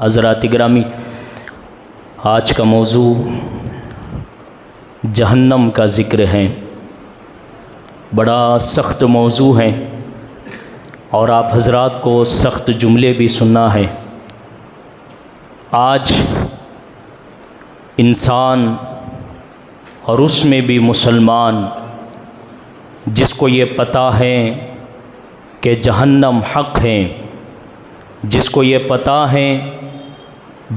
حضرات گرامی، آج کا موضوع جہنم کا ذکر ہے۔ بڑا سخت موضوع ہے اور آپ حضرات کو سخت جملے بھی سننا ہے۔ آج انسان اور اس میں بھی مسلمان جس کو یہ پتہ ہے کہ جہنم حق ہے، جس کو یہ پتہ ہے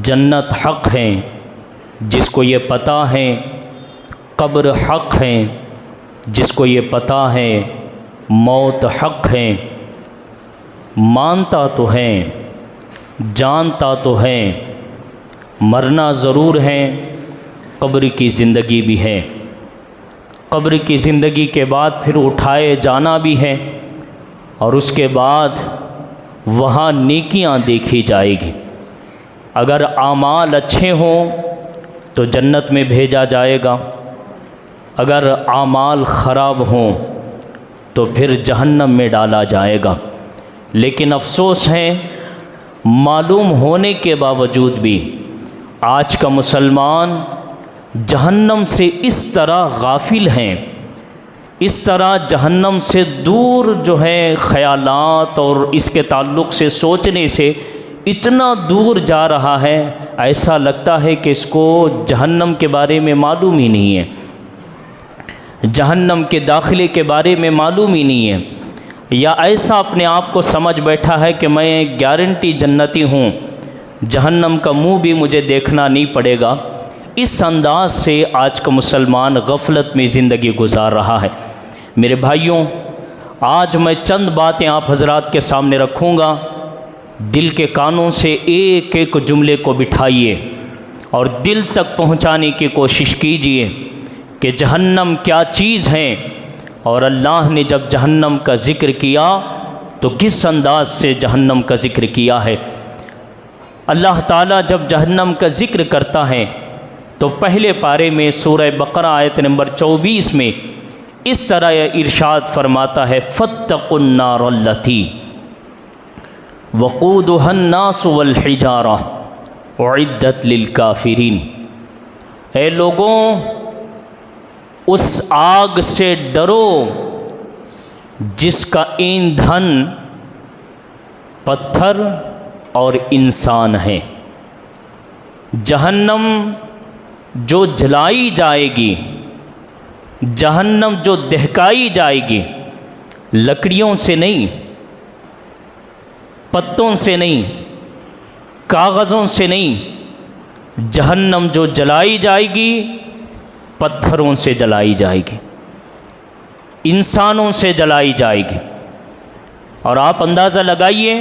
جنت حق ہے، جس کو یہ پتہ ہے قبر حق ہے، جس کو یہ پتہ ہے موت حق ہے، مانتا تو ہے، جانتا تو ہے، مرنا ضرور ہے، قبر کی زندگی بھی ہے، قبر کی زندگی کے بعد پھر اٹھائے جانا بھی ہے، اور اس کے بعد وہاں نیکیاں دیکھی جائے گی۔ اگر اعمال اچھے ہوں تو جنت میں بھیجا جائے گا، اگر اعمال خراب ہوں تو پھر جہنم میں ڈالا جائے گا۔ لیکن افسوس ہے، معلوم ہونے کے باوجود بھی آج کا مسلمان جہنم سے اس طرح غافل ہیں، اس طرح جہنم سے دور جو ہے خیالات اور اس کے تعلق سے سوچنے سے اتنا دور جا رہا ہے، ایسا لگتا ہے کہ اس کو جہنم کے بارے میں معلوم ہی نہیں ہے، جہنم کے داخلے کے بارے میں معلوم ہی نہیں ہے، یا ایسا اپنے آپ کو سمجھ بیٹھا ہے کہ میں گارنٹی جنتی ہوں، جہنم کا منہ بھی مجھے دیکھنا نہیں پڑے گا۔ اس انداز سے آج کا مسلمان غفلت میں زندگی گزار رہا ہے۔ میرے بھائیوں، آج میں چند باتیں آپ حضرات کے سامنے رکھوں گا، دل کے کانوں سے ایک ایک جملے کو بٹھائیے اور دل تک پہنچانے کی کوشش کیجئے کہ جہنم کیا چیز ہے، اور اللہ نے جب جہنم کا ذکر کیا تو کس انداز سے جہنم کا ذکر کیا ہے۔ اللہ تعالیٰ جب جہنم کا ذکر کرتا ہے تو پہلے پارے میں سورہ بقرہ آیت نمبر 24 میں اس طرح ارشاد فرماتا ہے، فاتقوا النار التی وقودها الناس والحجارہ اعدت للکافرین۔ اے لوگوں، اس آگ سے ڈرو جس کا ایندھن پتھر اور انسان ہے۔ جہنم جو جلائی جائے گی، جہنم جو دہکائی جائے گی، لکڑیوں سے نہیں، پتوں سے نہیں، کاغذوں سے نہیں، جہنم جو جلائی جائے گی پتھروں سے جلائی جائے گی، انسانوں سے جلائی جائے گی۔ اور آپ اندازہ لگائیے،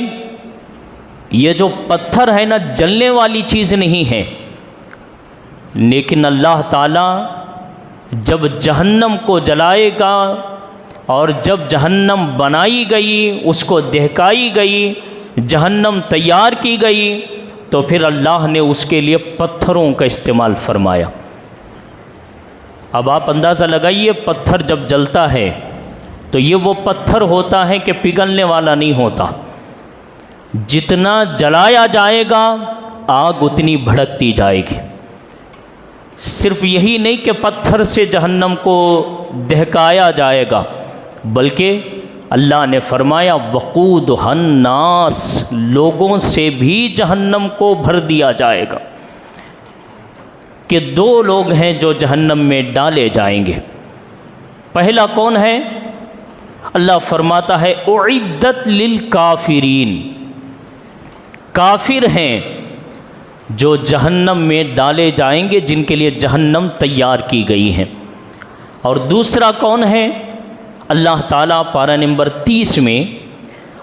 یہ جو پتھر ہے نا، جلنے والی چیز نہیں ہے، لیکن اللہ تعالیٰ جب جہنم کو جلائے گا اور جب جہنم بنائی گئی، اس کو دہکائی گئی، جہنم تیار کی گئی، تو پھر اللہ نے اس کے لیے پتھروں کا استعمال فرمایا۔ اب آپ اندازہ لگائیے، پتھر جب جلتا ہے تو یہ وہ پتھر ہوتا ہے کہ پگھلنے والا نہیں ہوتا، جتنا جلایا جائے گا آگ اتنی بھڑکتی جائے گی۔ صرف یہی نہیں کہ پتھر سے جہنم کو دہکایا جائے گا، بلکہ اللہ نے فرمایا وقودها الناس، لوگوں سے بھی جہنم کو بھر دیا جائے گا۔ کہ دو لوگ ہیں جو جہنم میں ڈالے جائیں گے۔ پہلا کون ہے؟ اللہ فرماتا ہے اعدت للکافرین، کافر ہیں جو جہنم میں ڈالے جائیں گے، جن کے لیے جہنم تیار کی گئی ہے۔ اور دوسرا کون ہے؟ اللہ تعالیٰ پارہ نمبر 30 میں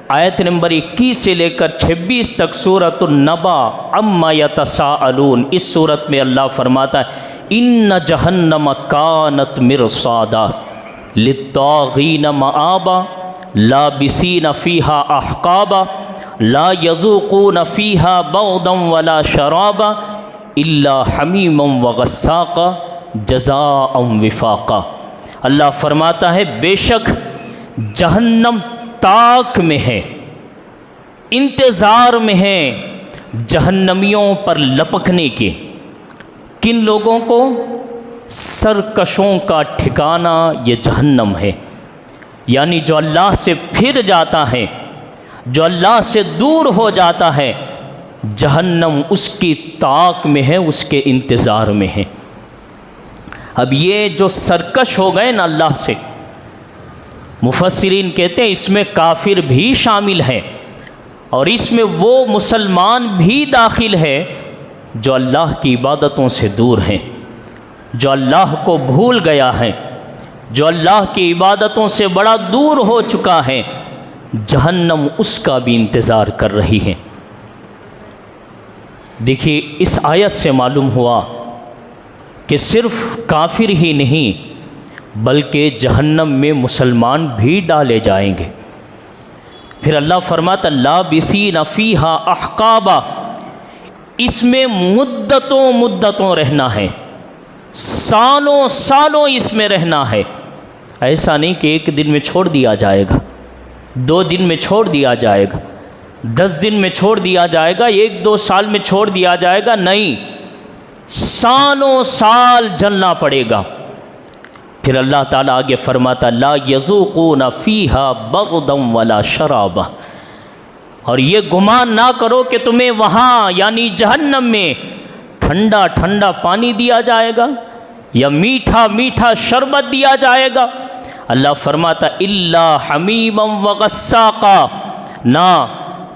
آیت نمبر 21 سے لے کر 26 تک سورۃ النبا عما یتساءلون، اس صورت میں اللہ فرماتا ہے ان جہنم کانت مرصادا للطاغین مآبا لابسین فیہا احقابا لا یذوقون فیہا بعدا ولا شرابا الا حمیما وغساقا جزاء وفاقا۔ اللہ فرماتا ہے بے شک جہنم تاک میں ہے، انتظار میں ہے، جہنمیوں پر لپکنے کے۔ کن لوگوں کو؟ سرکشوں کا ٹھکانہ یہ جہنم ہے، یعنی جو اللہ سے پھر جاتا ہے، جو اللہ سے دور ہو جاتا ہے، جہنم اس کی طاق میں ہے، اس کے انتظار میں ہے۔ اب یہ جو سرکش ہو گئے نا اللہ سے، مفسرین کہتے ہیں اس میں کافر بھی شامل ہے، اور اس میں وہ مسلمان بھی داخل ہے جو اللہ کی عبادتوں سے دور ہیں، جو اللہ کو بھول گیا ہے، جو اللہ کی عبادتوں سے بڑا دور ہو چکا ہے، جہنم اس کا بھی انتظار کر رہی ہے۔ دیکھیے اس آیت سے معلوم ہوا کہ صرف کافر ہی نہیں بلکہ جہنم میں مسلمان بھی ڈالے جائیں گے۔ پھر اللہ فرماتا لابثین فیہا احقابا، اس میں مدتوں مدتوں رہنا ہے، سالوں سالوں اس میں رہنا ہے۔ ایسا نہیں کہ ایک دن میں چھوڑ دیا جائے گا، 2 دن میں چھوڑ دیا جائے گا، 10 دن میں چھوڑ دیا جائے گا، 1-2 سال میں چھوڑ دیا جائے گا، نہیں، سالوں سال جلنا پڑے گا۔ پھر اللہ تعالیٰ آگے فرماتا لا یذوقون فیہا بغضا ولا شرابا، اور یہ گمان نہ کرو کہ تمہیں وہاں یعنی جہنم میں ٹھنڈا ٹھنڈا پانی دیا جائے گا یا میٹھا میٹھا شربت دیا جائے گا۔ اللہ فرماتا الا حمیما وغساقا، نہ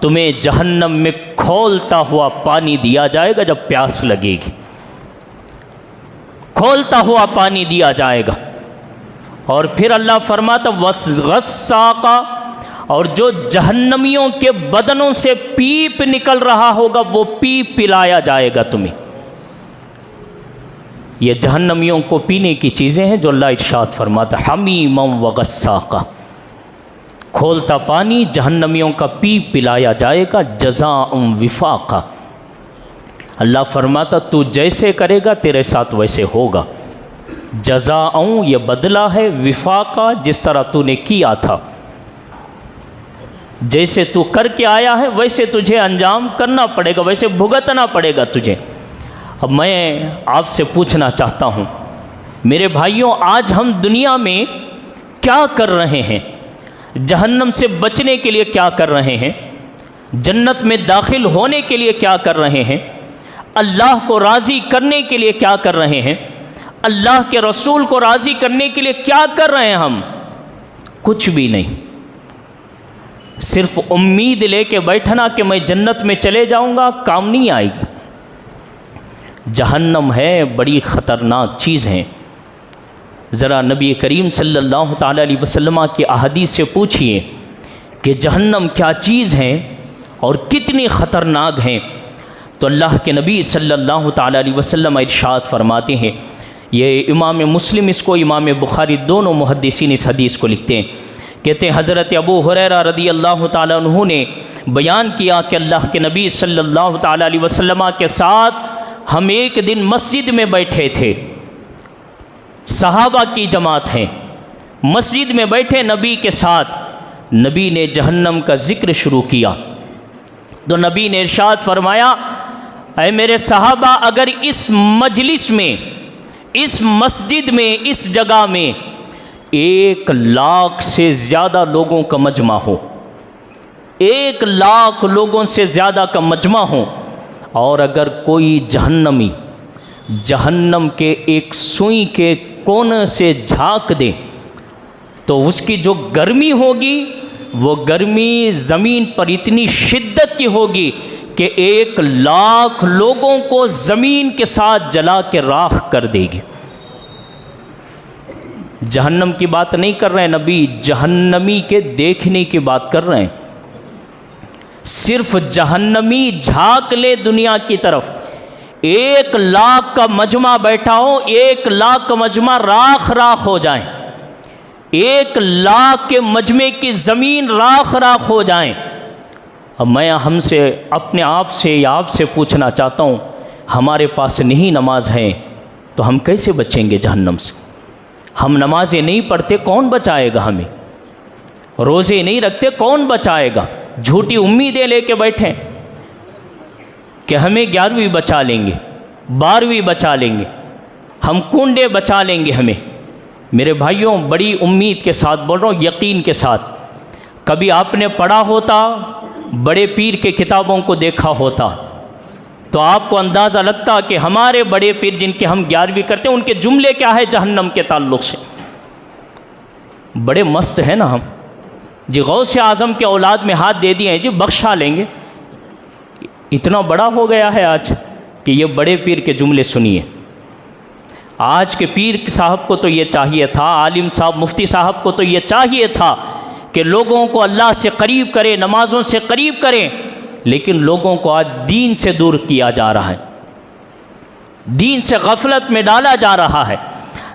تمہیں جہنم میں کھولتا ہوا پانی دیا جائے گا جب پیاس لگے گی، کھولتا ہوا پانی دیا جائے گا۔ اور پھر اللہ فرماتا غساقا، اور جو جہنمیوں کے بدنوں سے پیپ نکل رہا ہوگا وہ پیپ پلایا جائے گا تمہیں۔ یہ جہنمیوں کو پینے کی چیزیں ہیں جو اللہ ارشاد فرماتا حمیما وغساقا، کھولتا پانی جہنمیوں کا پیپ پلایا جائے گا جزاء وفاقا۔ اللہ فرماتا تو جیسے کرے گا تیرے ساتھ ویسے ہوگا، جزاء یہ بدلہ ہے، وفاقا جس طرح تو نے کیا تھا، جیسے تو کر کے آیا ہے ویسے تجھے انجام کرنا پڑے گا، ویسے بھگتنا پڑے گا تجھے۔ اب میں آپ سے پوچھنا چاہتا ہوں میرے بھائیوں، آج ہم دنیا میں کیا کر رہے ہیں؟ جہنم سے بچنے کے لیے کیا کر رہے ہیں؟ جنت میں داخل ہونے کے لیے کیا کر رہے ہیں؟ اللہ کو راضی کرنے کے لیے کیا کر رہے ہیں؟ اللہ کے رسول کو راضی کرنے کے لیے کیا کر رہے ہیں ہم؟ کچھ بھی نہیں، صرف امید لے کے بیٹھنا کہ میں جنت میں چلے جاؤں گا، کام نہیں آئے گی۔ جہنم ہے بڑی خطرناک چیز ہے۔ ذرا نبی کریم صلی اللہ تعالیٰ علیہ وسلم کی احادیث سے پوچھئے کہ جہنم کیا چیز ہے اور کتنی خطرناک ہیں، تو اللہ کے نبی صلی اللہ تعالیٰ علیہ وسلم ارشاد فرماتے ہیں، یہ امام مسلم اس کو، امام بخاری دونوں محدثین اس حدیث کو لکھتے ہیں، کہتے ہیں حضرت ابو ہریرہ رضی اللہ تعالیٰ عنہ نے بیان کیا کہ اللہ کے نبی صلی اللہ تعالیٰ علیہ وسلم کے ساتھ ہم ایک دن مسجد میں بیٹھے تھے، صحابہ کی جماعت ہیں، مسجد میں بیٹھے نبی کے ساتھ، نبی نے جہنم کا ذکر شروع کیا تو نبی نے ارشاد فرمایا اے میرے صحابہ، اگر اس مجلس میں، اس مسجد میں، اس جگہ میں 1,00,000 سے زیادہ لوگوں کا مجمع ہو، 1,00,000 لوگوں سے زیادہ کا مجمع ہو، اور اگر کوئی جہنمی جہنم کے ایک سوئی کے کونے سے جھانک دے تو اس کی جو گرمی ہوگی وہ گرمی زمین پر اتنی شدت کی ہوگی کہ 1,00,000 لوگوں کو زمین کے ساتھ جلا کے راکھ کر دے گی۔ جہنم کی بات نہیں کر رہے ہیں نبی، جہنمی کے دیکھنے کی بات کر رہے ہیں۔ صرف جہنمی جھانک لے دنیا کی طرف، 1,00,000 کا مجمع بیٹھا ہو، 1,00,000 کا مجمع راکھ راکھ ہو جائیں، 1,00,000 کے مجمع کی زمین راکھ راکھ ہو جائیں۔ اب میں ہم سے، اپنے آپ سے یا آپ سے پوچھنا چاہتا ہوں، ہمارے پاس نہیں نماز ہے تو ہم کیسے بچیں گے جہنم سے؟ ہم نمازیں نہیں پڑھتے، کون بچائے گا ہمیں؟ روزے نہیں رکھتے، کون بچائے گا؟ جھوٹی امیدیں لے کے بیٹھیں۔ کہ ہمیں 11ویں بچا لیں گے، 12ویں بچا لیں گے، ہم کنڈے بچا لیں گے ہمیں۔ میرے بھائیوں، بڑی امید کے ساتھ بول رہا ہوں، یقین کے ساتھ، کبھی آپ نے پڑھا ہوتا، بڑے پیر کے کتابوں کو دیکھا ہوتا تو آپ کو اندازہ لگتا کہ ہمارے بڑے پیر جن کے ہم 11ویں کرتے ہیں ان کے جملے کیا ہے جہنم کے تعلق سے۔ بڑے مست ہیں نا ہم جی، غوث اعظم کے اولاد میں ہاتھ دے دیے ہیں جی، بخشا لیں گے۔ اتنا بڑا ہو گیا ہے آج کہ یہ بڑے پیر کے جملے سنیے۔ آج کے پیر صاحب کو تو یہ چاہیے تھا، عالم صاحب مفتی صاحب کو تو یہ چاہیے تھا کہ لوگوں کو اللہ سے قریب کرے، نمازوں سے قریب کریں، لیکن لوگوں کو آج دین سے دور کیا جا رہا ہے، دین سے غفلت میں ڈالا جا رہا ہے۔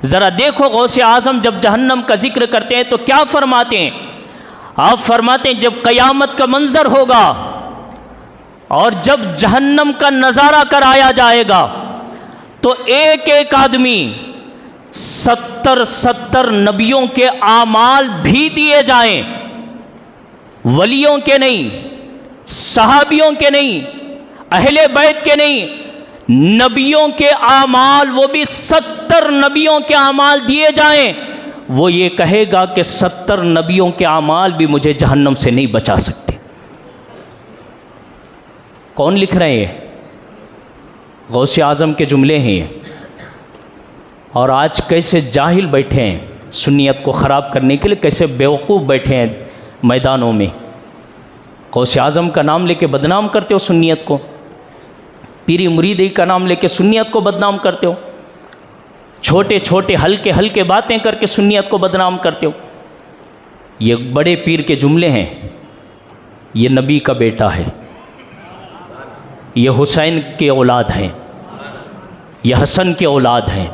ذرا دیکھو غوث اعظم جب جہنم کا ذکر کرتے ہیں تو کیا فرماتے ہیں؟ آپ فرماتے ہیں جب قیامت کا منظر ہوگا اور جب جہنم کا نظارہ کرایا جائے گا تو ایک ایک آدمی 70 نبیوں کے اعمال بھی دیے جائیں، ولیوں کے نہیں، صحابیوں کے نہیں، اہل بیت کے نہیں، نبیوں کے اعمال، وہ بھی 70 نبیوں کے اعمال دیے جائیں۔ وہ یہ کہے گا کہ 70 نبیوں کے اعمال بھی مجھے جہنم سے نہیں بچا سکتے۔ کون لکھ رہے ہیں؟ غوث اعظم کے جملے ہیں یہ۔ اور آج کیسے جاہل بیٹھے ہیں سنیت کو خراب کرنے کے لیے، کیسے بیوقوف بیٹھے ہیں میدانوں میں، غوث اعظم کا نام لے کے بدنام کرتے ہو سنیت کو، پیری مریدی کا نام لے کے سنیت کو بدنام کرتے ہو، چھوٹے چھوٹے ہلکے ہلکے باتیں کر کے سنیت کو بدنام کرتے ہو۔ یہ بڑے پیر کے جملے ہیں، یہ نبی کا بیٹا ہے، یہ حسین کے اولاد ہیں، یہ حسن کے اولاد ہیں،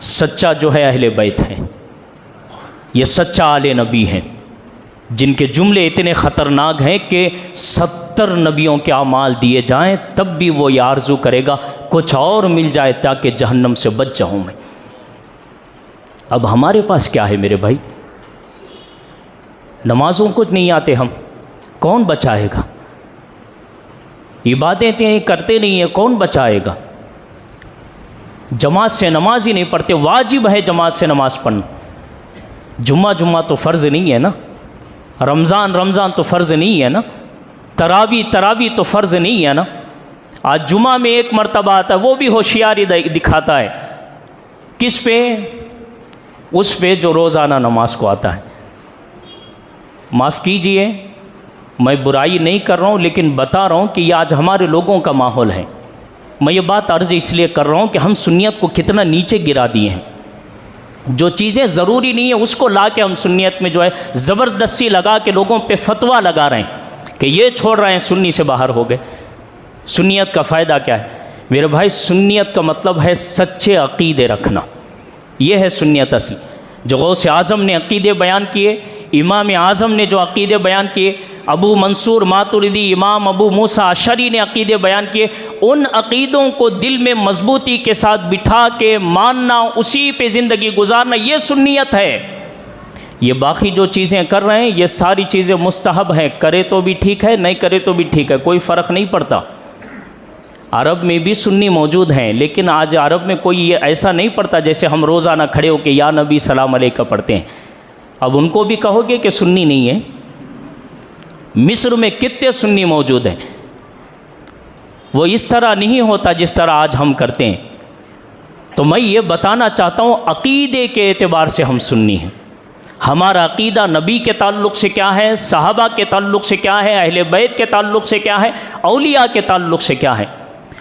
سچا جو ہے اہل بیت ہے، یہ سچا آل نبی ہیں، جن کے جملے اتنے خطرناک ہیں کہ 70 نبیوں کے اعمال دیے جائیں تب بھی وہ یہ آرزو کرے گا کچھ اور مل جائے تاکہ جہنم سے بچ جاؤں میں۔ اب ہمارے پاس کیا ہے میرے بھائی؟ نمازوں کو نہیں آتے ہم، کون بچائے گا؟ عبادتیں کرتے نہیں ہیں، کون بچائے گا؟ جماعت سے نماز ہی نہیں پڑھتے، واجب ہے جماعت سے نماز پڑھنا، جمعہ تو فرض نہیں ہے نا، رمضان تو فرض نہیں ہے نا، تراوی تو فرض نہیں ہے نا۔ آج جمعہ میں ایک مرتبہ آتا ہے، وہ بھی ہوشیاری دکھاتا ہے، کس پہ؟ اس پہ جو روزانہ نماز کو آتا ہے۔ معاف کیجئے، میں برائی نہیں کر رہا ہوں، لیکن بتا رہا ہوں کہ یہ آج ہمارے لوگوں کا ماحول ہے۔ میں یہ بات عرض اس لیے کر رہا ہوں کہ ہم سنیت کو کتنا نیچے گرا دیے ہیں، جو چیزیں ضروری نہیں ہیں اس کو لا کے ہم سنیت میں جو ہے زبردستی لگا کے لوگوں پہ فتویٰ لگا رہے ہیں کہ یہ چھوڑ رہے ہیں سنی سے باہر ہو گئے۔ سنیت کا فائدہ کیا ہے میرے بھائی؟ سنیت کا مطلب ہے سچے عقیدے رکھنا، یہ ہے سنیت اصلی۔ جو غوث اعظم نے عقیدے بیان کیے، امام اعظم نے جو عقیدے بیان کیے، ابو منصور ماتریدی، امام ابو موسیٰ اشعری نے عقیدے بیان کیے، ان عقیدوں کو دل میں مضبوطی کے ساتھ بٹھا کے ماننا، اسی پہ زندگی گزارنا، یہ سنیت ہے۔ یہ باقی جو چیزیں کر رہے ہیں یہ ساری چیزیں مستحب ہیں، کرے تو بھی ٹھیک ہے، نہیں کرے تو بھی ٹھیک ہے، کوئی فرق نہیں پڑتا۔ عرب میں بھی سنی موجود ہیں، لیکن آج عرب میں کوئی یہ ایسا نہیں پڑھتا جیسے ہم روزانہ کھڑے ہو کے یا نبی سلام علیکہ پڑھتے ہیں۔ اب ان کو بھی کہو گے کہ سنی نہیں ہے؟ مصر میں کتنے سنی موجود ہیں، وہ اس طرح نہیں ہوتا جس طرح آج ہم کرتے ہیں۔ تو میں یہ بتانا چاہتا ہوں عقیدے کے اعتبار سے ہم سنی ہیں۔ ہمارا عقیدہ نبی کے تعلق سے کیا ہے، صحابہ کے تعلق سے کیا ہے، اہل بیت کے تعلق سے کیا ہے، اولیاء کے تعلق سے کیا ہے۔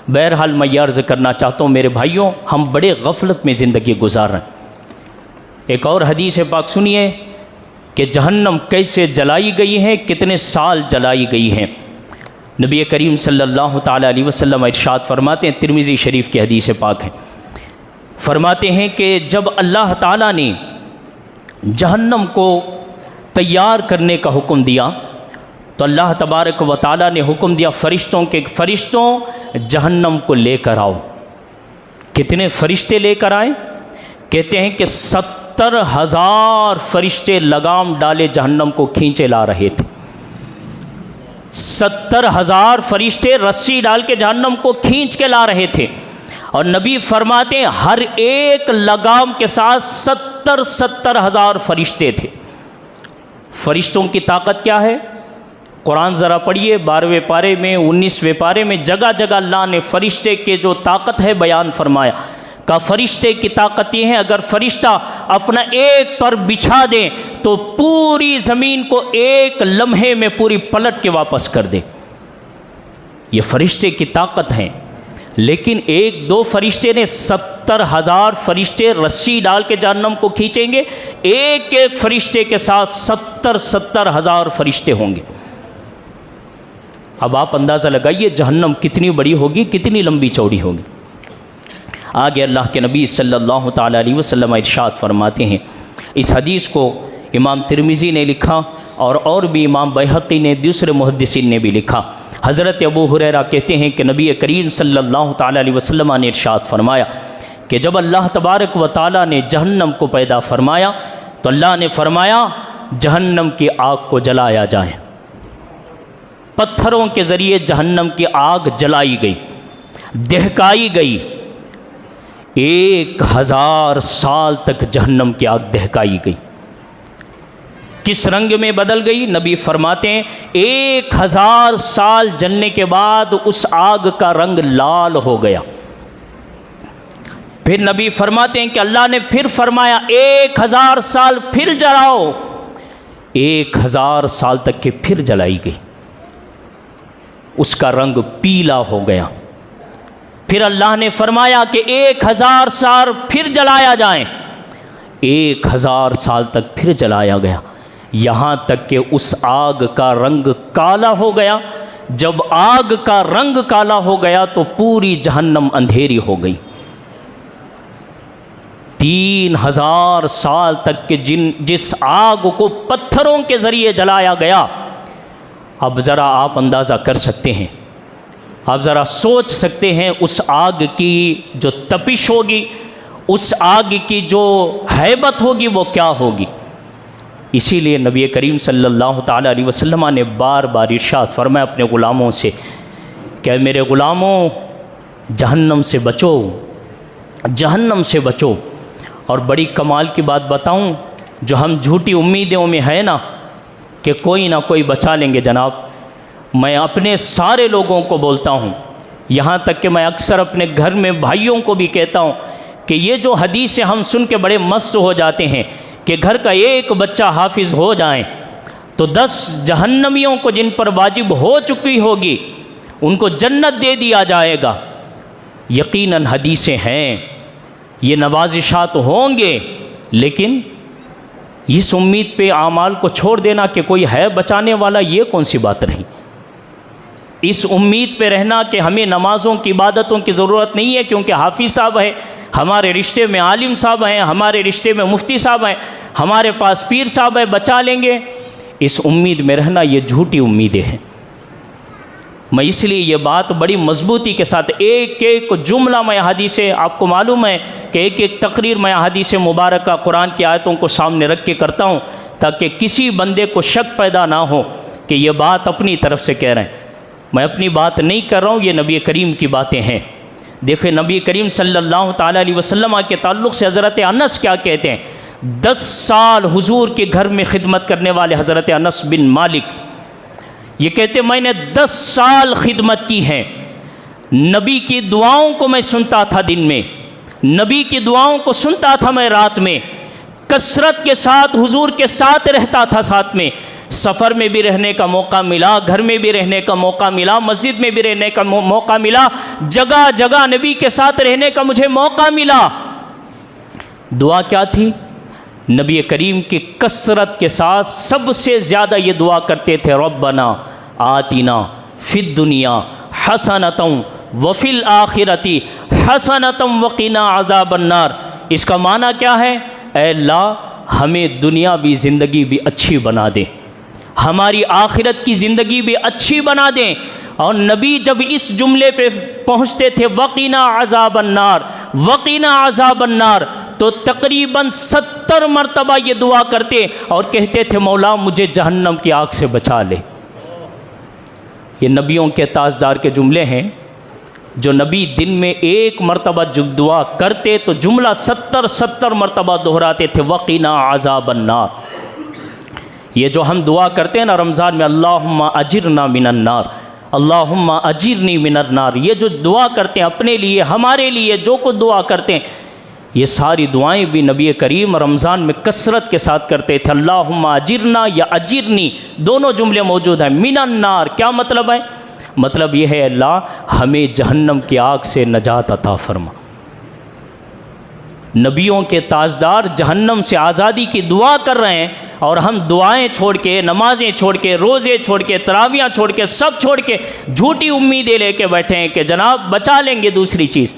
بہرحال میں یہ عرض کرنا چاہتا ہوں میرے بھائیوں، ہم بڑے غفلت میں زندگی گزار رہے ہیں۔ ایک اور حدیث پاک سنیے کہ جہنم کیسے جلائی گئی ہے، کتنے سال جلائی گئی ہے۔ نبی کریم صلی اللہ تعالیٰ علیہ وسلم ارشاد فرماتے ہیں، ترمذی شریف کی حدیث پاک ہے، فرماتے ہیں کہ جب اللہ تعالیٰ نے جہنم کو تیار کرنے کا حکم دیا تو اللہ تبارک و تعالیٰ نے حکم دیا فرشتوں جہنم کو لے کر آؤ۔ کتنے فرشتے لے کر آئے؟ کہتے ہیں کہ 70,000 فرشتے لگام ڈالے جہنم کو کھینچے لا رہے تھے۔ 70,000 فرشتے رسی ڈال کے جہنم کو کھینچ کے لا رہے تھے، اور نبی فرماتے ہیں ہر ایک لگام کے ساتھ 70,000 فرشتے تھے۔ فرشتوں کی طاقت کیا ہے؟ قرآن ذرا پڑھیے 12ویں پارے میں 19ویں پارے میں جگہ جگہ اللہ نے فرشتے کے جو طاقت ہے بیان فرمایا۔ کہ فرشتے کی طاقت یہ ہے، اگر فرشتہ اپنا ایک پر بچھا دے تو پوری زمین کو ایک لمحے میں پوری پلٹ کے واپس کر دے۔ یہ فرشتے کی طاقت ہے، لیکن ایک دو فرشتے نے 70,000 فرشتے رسی ڈال کے جہنم کو کھینچیں گے، ایک ایک فرشتے کے ساتھ 70,000 فرشتے ہوں گے۔ اب آپ اندازہ لگائیے جہنم کتنی بڑی ہوگی، کتنی لمبی چوڑی ہوگی۔ آگے اللہ کے نبی صلی اللہ تعالیٰ علیہ وسلم ارشاد فرماتے ہیں، اس حدیث کو امام ترمذی نے لکھا اور بھی امام بیہقی نے، دوسرے محدثین نے بھی لکھا۔ حضرت ابو ہریرہ کہتے ہیں کہ نبی کریم صلی اللہ تعالیٰ علیہ وسلم نے ارشاد فرمایا کہ جب اللہ تبارک و تعالیٰ نے جہنم کو پیدا فرمایا تو اللہ نے فرمایا جہنم کی آگ کو جلایا جائے۔ پتھروں کے ذریعے جہنم کی آگ جلائی گئی، دہکائی گئی۔ 1000 سال تک جہنم کی آگ دہکائی گئی۔ کس رنگ میں بدل گئی؟ نبی فرماتے ہیں 1000 سال جلنے کے بعد اس آگ کا رنگ لال ہو گیا۔ پھر نبی فرماتے ہیں کہ اللہ نے پھر فرمایا 1000 سال پھر جلاؤ۔ 1000 سال تک کے پھر جلائی گئی، اس کا رنگ پیلا ہو گیا۔ پھر اللہ نے فرمایا کہ 1000 سال پھر جلایا جائیں۔ 1000 سال تک پھر جلایا گیا، یہاں تک کہ اس آگ کا رنگ کالا ہو گیا۔ جب آگ کا رنگ کالا ہو گیا تو پوری جہنم اندھیری ہو گئی۔ 3000 سال تک کہ جس آگ کو پتھروں کے ذریعے جلایا گیا، اب ذرا آپ اندازہ کر سکتے ہیں، آپ ذرا سوچ سکتے ہیں اس آگ کی جو تپش ہوگی، اس آگ کی جو ہیبت ہوگی وہ کیا ہوگی۔ اسی لیے نبی کریم صلی اللہ تعالیٰ علیہ وسلم نے بار بار ارشاد فرمایا اپنے غلاموں سے کہ میرے غلاموں جہنم سے بچو، جہنم سے بچو۔ اور بڑی کمال کی بات بتاؤں، جو ہم جھوٹی امیدوں میں ہے نا کہ کوئی نہ کوئی بچا لیں گے، جناب میں اپنے سارے لوگوں کو بولتا ہوں، یہاں تک کہ میں اکثر اپنے گھر میں بھائیوں کو بھی کہتا ہوں کہ یہ جو حدیثیں ہم سن کے بڑے مست ہو جاتے ہیں کہ گھر کا ایک بچہ حافظ ہو جائیں تو 10 جہنمیوں کو جن پر واجب ہو چکی ہوگی ان کو جنت دے دیا جائے گا۔ یقیناً حدیثیں ہیں، یہ نوازشات ہوں گے، لیکن اس امید پہ اعمال کو چھوڑ دینا کہ کوئی ہے بچانے والا، یہ کون سی بات رہی؟ اس امید پہ رہنا کہ ہمیں نمازوں کی عبادتوں کی ضرورت نہیں ہے کیونکہ حافظ صاحب ہے، ہمارے رشتے میں عالم صاحب ہیں، ہمارے رشتے میں مفتی صاحب ہیں، ہمارے پاس پیر صاحب ہے، بچا لیں گے، اس امید میں رہنا یہ جھوٹی امیدیں ہیں۔ میں اس لیے یہ بات بڑی مضبوطی کے ساتھ ایک ایک جملہ میں حدیث، آپ کو معلوم ہے کہ ایک ایک تقریر میں حدیث مبارکہ قرآن کی آیتوں کو سامنے رکھ کے کرتا ہوں تاکہ کسی بندے کو شک پیدا نہ ہو کہ یہ بات اپنی طرف سے کہہ رہے ہیں۔ میں اپنی بات نہیں کر رہا ہوں، یہ نبی کریم کی باتیں ہیں۔ دیکھیں نبی کریم صلی اللہ تعالیٰ علیہ وسلم کے تعلق سے حضرت انس کیا کہتے ہیں؟ 10 سال حضور کے گھر میں خدمت کرنے والے حضرت انس بن مالک یہ کہتے میں نے 10 سال خدمت کی ہے، نبی کی دعاؤں کو میں سنتا تھا، دن میں نبی کی دعاؤں کو سنتا تھا، میں رات میں کثرت کے ساتھ حضور کے ساتھ رہتا تھا، ساتھ میں سفر میں بھی رہنے کا موقع ملا، گھر میں بھی رہنے کا موقع ملا، مسجد میں بھی رہنے کا موقع ملا، جگہ جگہ نبی کے ساتھ رہنے کا مجھے موقع ملا۔ دعا کیا تھی؟ نبی کریم کی کثرت کے ساتھ سب سے زیادہ یہ دعا کرتے تھے، ربنا آتنا فی الدنیا حسنۃ وفی الآخرۃ حسنۃ وقنا عذاب النار۔ اس کا معنی کیا ہے؟ اے اللہ ہمیں دنیاوی زندگی بھی اچھی بنا دے، ہماری آخرت کی زندگی بھی اچھی بنا دیں۔ اور نبی جب اس جملے پہ پہنچتے تھے وقنا عذاب النار، وقنا عذاب النار، تو تقریباً 70 مرتبہ یہ دعا کرتے اور کہتے تھے مولا مجھے جہنم کی آگ سے بچا لے۔ یہ نبیوں کے تاجدار کے جملے ہیں، جو نبی دن میں ایک مرتبہ جب دعا کرتے تو جملہ 70 مرتبہ دہراتے تھے، وقنا عذاب النار۔ یہ جو ہم دعا کرتے ہیں نا رمضان میں، اللہم اجرنا من النار، اللہم اجرنی من النار، یہ جو دعا کرتے ہیں اپنے لیے، ہمارے لیے جو کچھ دعا کرتے ہیں، یہ ساری دعائیں بھی نبی کریم رمضان میں کثرت کے ساتھ کرتے تھے۔ اللہم اجرنا یا اجرنی دونوں جملے موجود ہیں۔ من النار کیا مطلب ہے؟ مطلب یہ ہے اللہ ہمیں جہنم کی آگ سے نجات عطا فرما۔ نبیوں کے تاجدار جہنم سے آزادی کی دعا کر رہے ہیں، اور ہم دعائیں چھوڑ کے، نمازیں چھوڑ کے، روزے چھوڑ کے، تراویاں چھوڑ کے، سب چھوڑ کے جھوٹی امیدیں لے کے بیٹھے ہیں کہ جناب بچا لیں گے دوسری چیز۔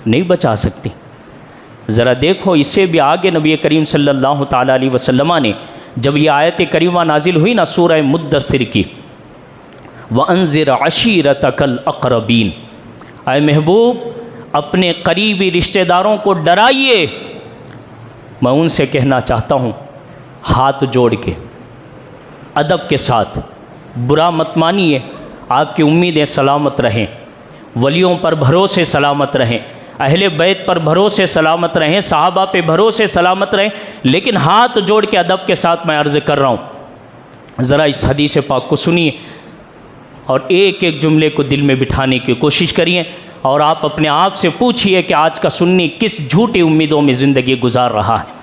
نہیں بچا سکتی۔ ذرا دیکھو اس سے بھی آگے نبی کریم صلی اللہ تعالیٰ علیہ وسلم نے جب یہ آیت کریمہ نازل ہوئی نا سورہ مدثر کی، وَأَنذِرْ عَشِيرَتَكَ الْأَقْرَبِينَ، اے محبوب اپنے قریبی رشتہ داروں کو ڈرائیے۔ میں ان سے کہنا چاہتا ہوں ہاتھ جوڑ کے، ادب کے ساتھ، برا مت مانیے، آپ کی امیدیں سلامت رہیں، ولیوں پر بھروسے سلامت رہیں، اہل بیت پر بھروسے سلامت رہیں، صحابہ پہ بھروسے سلامت رہیں، لیکن ہاتھ جوڑ کے ادب کے ساتھ میں عرض کر رہا ہوں، ذرا اس حدیث پاک کو سنیے اور ایک ایک جملے کو دل میں بٹھانے کی کوشش کریے، اور آپ اپنے آپ سے پوچھئے کہ آج کا سنی کس جھوٹی امیدوں میں زندگی گزار رہا ہے،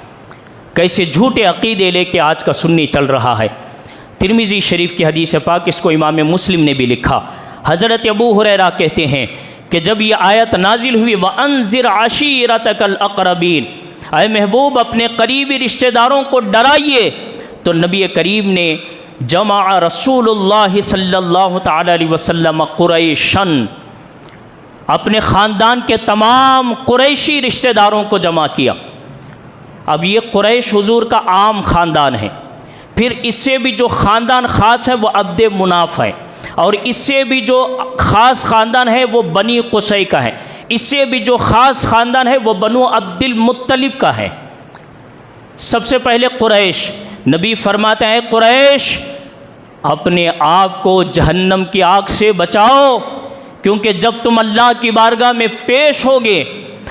کیسے جھوٹے عقیدے لے کے آج کا سنی چل رہا ہے۔ ترمذی شریف کی حدیث پاک، اس کو امام مسلم نے بھی لکھا، حضرت ابو ہریرہ کہتے ہیں کہ جب یہ آیت نازل ہوئی وَأَنذِرْ عَشِيرَتَكَ الْأَقْرَبِينَ، اے محبوب اپنے قریبی رشتہ داروں کو ڈرائیے، تو نبی کریم نے جمع رسول اللہ صلی اللہ تعالی علیہ وسلم قریشن، اپنے خاندان کے تمام قریشی رشتہ داروں کو جمع کیا۔ اب یہ قریش حضور کا عام خاندان ہے، پھر اس سے بھی جو خاندان خاص ہے وہ عبد مناف ہے، اور اس سے بھی جو خاص خاندان ہے وہ بنی قصی کا ہے، اس سے بھی جو خاص خاندان ہے وہ بنو عبد المطلب کا ہے۔ سب سے پہلے قریش، نبی فرماتے ہیں قریش اپنے آپ کو جہنم کی آگ سے بچاؤ، کیونکہ جب تم اللہ کی بارگاہ میں پیش ہوگے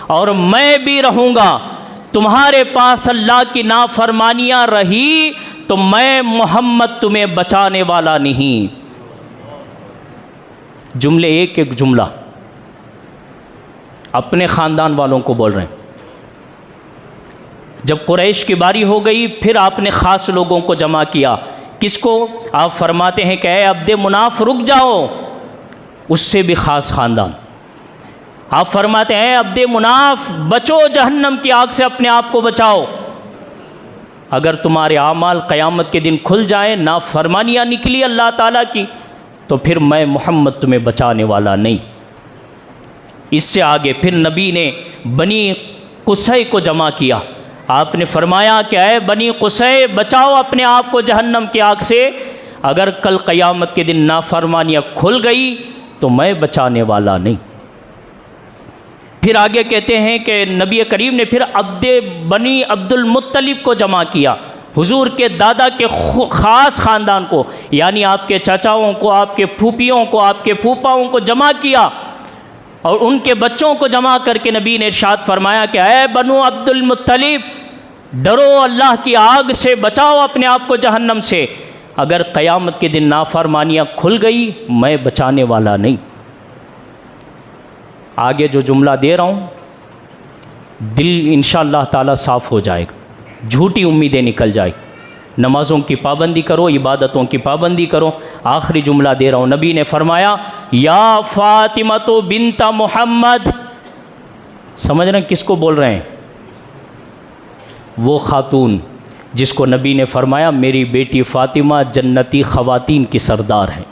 اور میں بھی رہوں گا، تمہارے پاس اللہ کی نافرمانیاں رہی تو میں محمد تمہیں بچانے والا نہیں۔ جملے ایک ایک جملہ اپنے خاندان والوں کو بول رہے ہیں۔ جب قریش کی باری ہو گئی پھر آپ نے خاص لوگوں کو جمع کیا۔ کس کو؟ آپ فرماتے ہیں کہ اے عبد مناف رک جاؤ، اس سے بھی خاص خاندان۔ آپ فرماتے ہیں اے عبد مناف بچو جہنم کی آگ سے، اپنے آپ کو بچاؤ، اگر تمہارے اعمال قیامت کے دن کھل جائیں، نافرمانیاں نکلی اللہ تعالیٰ کی، تو پھر میں محمد تمہیں بچانے والا نہیں۔ اس سے آگے پھر نبی نے بنی قصی کو جمع کیا۔ آپ نے فرمایا کہ اے بنی قصی بچاؤ اپنے آپ کو جہنم کی آگ سے، اگر کل قیامت کے دن نافرمانیاں کھل گئی تو میں بچانے والا نہیں۔ پھر آگے کہتے ہیں کہ نبی کریم نے پھر بنی عبد المطلب کو جمع کیا، حضور کے دادا کے خاص خاندان کو، یعنی آپ کے چچاؤں کو، آپ کے پھوپھیوں کو، آپ کے پھوپھاؤں کو جمع کیا، اور ان کے بچوں کو جمع کر کے نبی نے ارشاد فرمایا کہ اے بنو عبد المطلب ڈرو اللہ کی آگ سے، بچاؤ اپنے آپ کو جہنم سے، اگر قیامت کے دن نافرمانیاں کھل گئی میں بچانے والا نہیں۔ آگے جو جملہ دے رہا ہوں دل انشاءاللہ تعالیٰ صاف ہو جائے گا، جھوٹی امیدیں نکل جائے، نمازوں کی پابندی کرو، عبادتوں کی پابندی کرو۔ آخری جملہ دے رہا ہوں، نبی نے فرمایا یا فاطمہ بنت محمد، سمجھ رہے ہیں کس کو بول رہے ہیں؟ وہ خاتون جس کو نبی نے فرمایا میری بیٹی فاطمہ جنتی خواتین کی سردار ہے،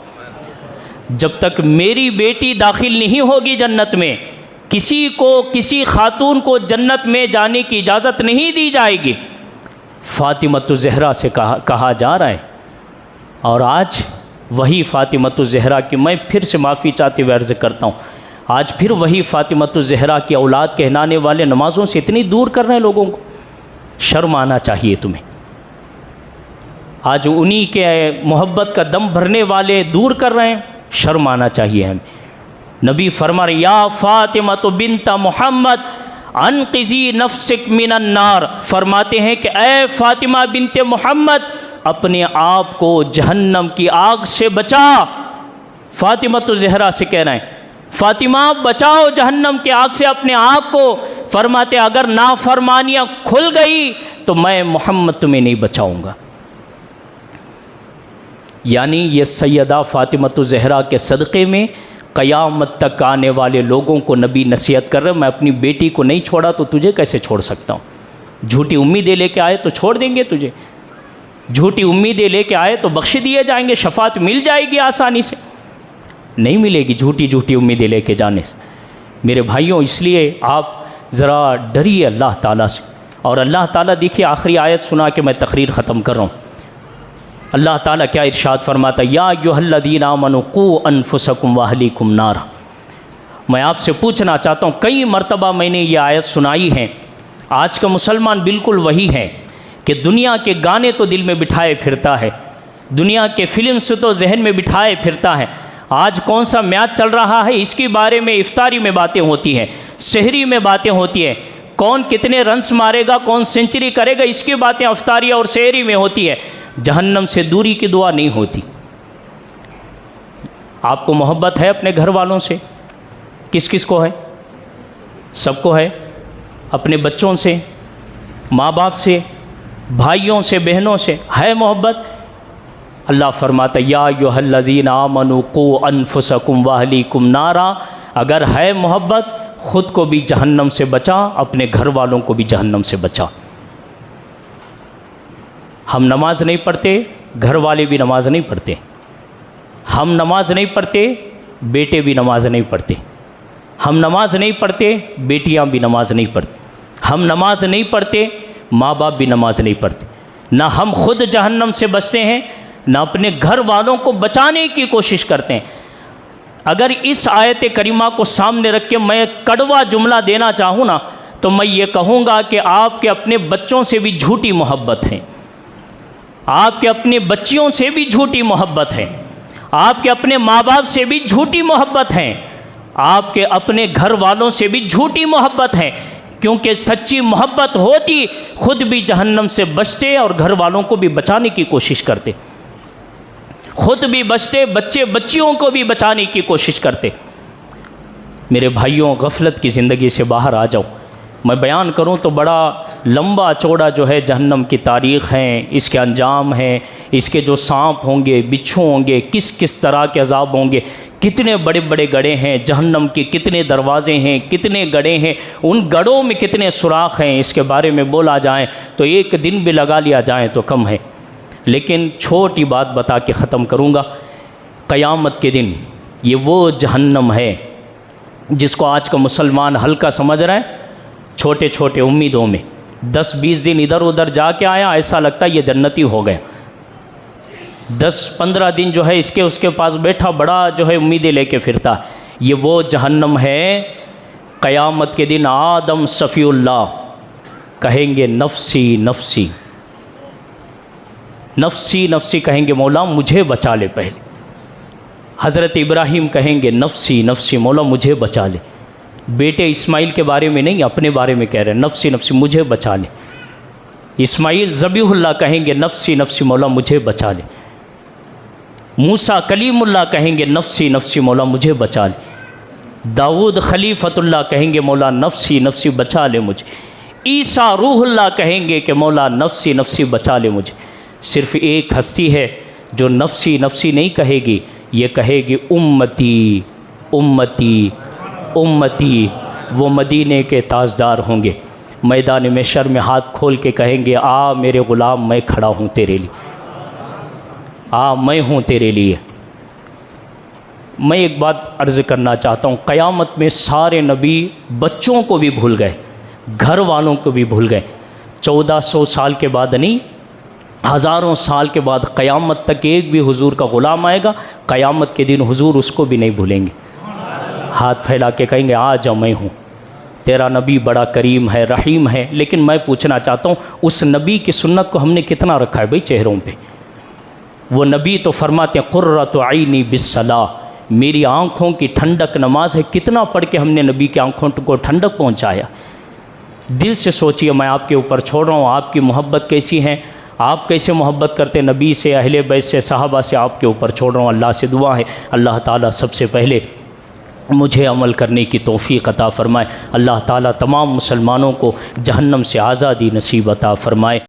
جب تک میری بیٹی داخل نہیں ہوگی جنت میں، کسی کو، کسی خاتون کو جنت میں جانے کی اجازت نہیں دی جائے گی۔ فاطمہ الزہرا سے کہا جا رہا ہے، اور آج وہی فاطمہ الزہرا کی میں پھر سے معافی چاہتے ہوئے عرض کرتا ہوں، آج پھر وہی فاطمہ الزہرا کی اولاد کہلانے والے نمازوں سے اتنی دور کر رہے ہیں لوگوں کو، شرم آنا چاہیے تمہیں۔ آج انہی کے محبت کا دم بھرنے والے دور کر رہے ہیں، شرم آنا چاہیے ہمیں۔ نبی فرما رہے یا فاطمہ تو بنت محمد انقذی نفسک من النار، فرماتے ہیں کہ اے فاطمہ بنت محمد اپنے آپ کو جہنم کی آگ سے بچا۔ فاطمہ تو زہرا سے کہہ رہے ہیں فاطمہ بچاؤ جہنم کی آگ سے اپنے آپ کو۔ فرماتے اگر نافرمانیاں کھل گئی تو میں محمد تمہیں نہیں بچاؤں گا۔ یعنی یہ سیدہ فاطمہ زہرا کے صدقے میں قیامت تک آنے والے لوگوں کو نبی نصیحت کر رہے ہیں، میں اپنی بیٹی کو نہیں چھوڑا تو تجھے کیسے چھوڑ سکتا ہوں؟ جھوٹی امیدیں لے کے آئے تو چھوڑ دیں گے تجھے، جھوٹی امیدیں لے کے آئے تو بخش دیے جائیں گے، شفاعت مل جائے گی آسانی سے؟ نہیں ملے گی جھوٹی امیدیں لے کے جانے سے۔ میرے بھائیوں اس لیے آپ ذرا ڈریے اللہ تعالیٰ سے، اور اللہ تعالیٰ دیکھیے آخری آیت سنا کے میں تقریر ختم کر رہا ہوں۔ اللہ تعالیٰ کیا ارشاد فرماتا ہے یا ایھا الذین آمنوا قوا انفسکم واہلیکم نارا۔ میں آپ سے پوچھنا چاہتا ہوں، کئی مرتبہ میں نے یہ آیت سنائی ہے، آج کا مسلمان بالکل وہی ہے کہ دنیا کے گانے تو دل میں بٹھائے پھرتا ہے، دنیا کے فلم سے تو ذہن میں بٹھائے پھرتا ہے۔ آج کون سا میچ چل رہا ہے اس کے بارے میں افطاری میں باتیں ہوتی ہیں، سحری میں باتیں ہوتی ہیں، کون کتنے رنس مارے گا، کون سینچری کرے گا، اس کی باتیں افطاری اور سحری میں ہوتی ہے۔ جہنم سے دوری کی دعا نہیں ہوتی۔ آپ کو محبت ہے اپنے گھر والوں سے؟ کس کس کو ہے؟ سب کو ہے۔ اپنے بچوں سے، ماں باپ سے، بھائیوں سے، بہنوں سے ہے محبت؟ اللہ فرماتا یا ایھا الذین آمنوا قوا انفسکم واہلیکم نارا، اگر ہے محبت خود کو بھی جہنم سے بچا، اپنے گھر والوں کو بھی جہنم سے بچا۔ ہم نماز نہیں پڑھتے، گھر والے بھی نماز نہیں پڑھتے، ہم نماز نہیں پڑھتے، بیٹے بھی نماز نہیں پڑھتے، ہم نماز نہیں پڑھتے، بیٹیاں بھی نماز نہیں پڑھتی، ہم نماز نہیں پڑھتے، ماں باپ بھی نماز نہیں پڑھتے۔ نہ ہم خود جہنم سے بچتے ہیں، نہ اپنے گھر والوں کو بچانے کی کوشش کرتے ہیں۔ اگر اس آیت کریمہ کو سامنے رکھ کے میں کڑوا جملہ دینا چاہوں نا تو میں یہ کہوں گا کہ آپ کے اپنے بچوں سے بھی جھوٹی محبت ہے، آپ کے اپنے بچیوں سے بھی جھوٹی محبت ہے، آپ کے اپنے ماں باپ سے بھی جھوٹی محبت ہے، آپ کے اپنے گھر والوں سے بھی جھوٹی محبت ہے، کیونکہ سچی محبت ہوتی خود بھی جہنم سے بچتے اور گھر والوں کو بھی بچانے کی کوشش کرتے، خود بھی بچتے، بچے بچیوں کو بھی بچانے کی کوشش کرتے۔ میرے بھائیوں غفلت کی زندگی سے باہر آ جاؤ۔ میں بیان کروں تو بڑا لمبا چوڑا جو ہے جہنم کی تاریخ ہیں، اس کے انجام ہیں، اس کے جو سانپ ہوں گے، بچھو ہوں گے، کس کس طرح کے عذاب ہوں گے، کتنے بڑے بڑے گڑھے ہیں جہنم کے، کتنے دروازے ہیں، کتنے گڑھے ہیں، ان گڑھوں میں کتنے سوراخ ہیں، اس کے بارے میں بولا جائیں تو ایک دن بھی لگا لیا جائیں تو کم ہے۔ لیکن چھوٹی بات بتا کے ختم کروں گا۔ قیامت کے دن یہ وہ جہنم ہے جس کو آج کا مسلمان ہلکا سمجھ رہا ہے، چھوٹے چھوٹے امیدوں میں 10-20 دن ادھر ادھر جا کے آیا، ایسا لگتا ہے یہ جنتی ہو گئے۔ 10-15 دن جو ہے اس کے پاس بیٹھا بڑا جو ہے امیدیں لے کے پھرتا، یہ وہ جہنم ہے۔ قیامت کے دن آدم صفی اللہ کہیں گے نفسی نفسی نفسی نفسی، کہیں گے مولا مجھے بچا لے پہلے۔ حضرت ابراہیم کہیں گے نفسی نفسی، مولا مجھے بچا لے۔ بیٹے اسماعیل کے بارے میں نہیں، اپنے بارے میں کہہ رہے ہیں نفسی نفسی مجھے بچا لے۔ اسماعیل ذبیح اللہ کہیں گے نفسی نفسی، مولا مجھے بچا لے۔ موسیٰ کلیم اللہ کہیں گے نفسی نفسی، مولا مجھے بچا لے۔ داؤد خلیفۃ اللہ کہیں گے مولا نفسی نفسی بچا لے مجھے۔ عیسیٰ روح اللہ کہیں گے کہ مولا نفسی نفسی بچا لے مجھے۔ صرف ایک ہستی ہے جو نفسی نفسی نہیں کہے گی، یہ کہے گی امتی امتی امتی۔ وہ مدینے کے تاجدار ہوں گے، میدان محشر میں ہاتھ کھول کے کہیں گے آ میرے غلام میں کھڑا ہوں تیرے لیے، آ میں ہوں تیرے لیے۔ میں ایک بات عرض کرنا چاہتا ہوں، قیامت میں سارے نبی بچوں کو بھی بھول گئے، گھر والوں کو بھی بھول گئے۔ 1400 سال کے بعد نہیں، ہزاروں سال کے بعد قیامت تک ایک بھی حضور کا غلام آئے گا، قیامت کے دن حضور اس کو بھی نہیں بھولیں گے، ہاتھ پھیلا کے کہیں گے آ جا میں ہوں، تیرا نبی بڑا کریم ہے، رحیم ہے۔ لیکن میں پوچھنا چاہتا ہوں اس نبی کی سنت کو ہم نے کتنا رکھا ہے بھئی چہروں پہ؟ وہ نبی تو فرماتے ہیں قرۃ عینی بالصلاۃ، میری آنکھوں کی ٹھنڈک نماز ہے، کتنا پڑھ کے ہم نے نبی کی آنکھوں کو ٹھنڈک پہنچایا۔ دل سے سوچئے، میں آپ کے اوپر چھوڑ رہا ہوں، آپ کی محبت کیسی ہے، آپ کیسے محبت کرتے نبی سے، اہل بیت سے، صحابہ سے، آپ کے اوپر چھوڑ رہا ہوں۔ اللہ سے دعا ہے اللہ تعالیٰ سب سے پہلے مجھے عمل کرنے کی توفیق عطا فرمائے، اللہ تعالیٰ تمام مسلمانوں کو جہنم سے آزادی نصیب عطا فرمائے۔